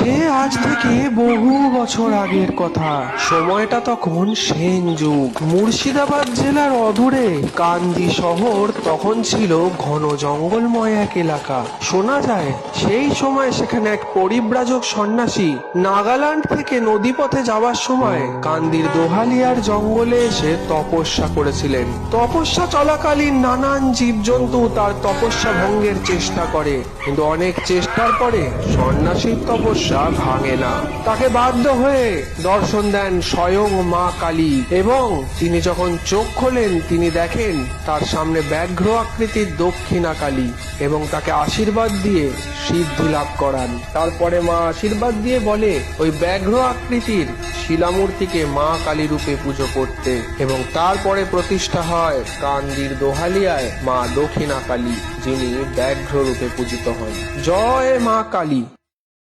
সে আজ থেকে বহু বছর আগের কথা। সময়টা তখন সেন যুগ। মুর্শিদাবাদ জেলার অদূরে কান্দি শহর তখন ছিল ঘন জঙ্গলময় এক এলাকা। শোনা যায় সেই সময় সেখানে এক পরিব্রাজক সন্ন্যাসী নাগাল্যান্ড থেকে নদীপথে যাওয়ার সময় কান্দির দোহালিয়ার জঙ্গলে এসে তপস্যা করেছিলেন। তপস্যা চলাকালীন নানান জীবজন্তু তার তপস্যা ভঙ্গের চেষ্টা করে, কিন্তু অনেক চেষ্টার পরে সন্ন্যাসীর তপস্যা ভাঙে না। তাকে বাধ্য হয়ে দর্শন দেন স্বয়ং মা কালী, এবং তিনি যখন চোখ খোলেন তিনি দেখেন তার সামনে ব্যাঘ্র আকৃতির দক্ষিণা কালী, এবং তাকে আশীর্বাদ দিয়ে সিদ্ধি লাভ করান। তারপরে মা আশীর্বাদ দিয়ে বলে ওই ব্যাঘ্র আকৃতির শিলামূর্তিকে মা কালী রূপে পুজো করতে, এবং তারপরে প্রতিষ্ঠা হয় কান্দির দোহালিয়ায় মা দক্ষিণা কালী, যিনি ব্যাঘ্র রূপে পূজিত হন। জয় মা কালী।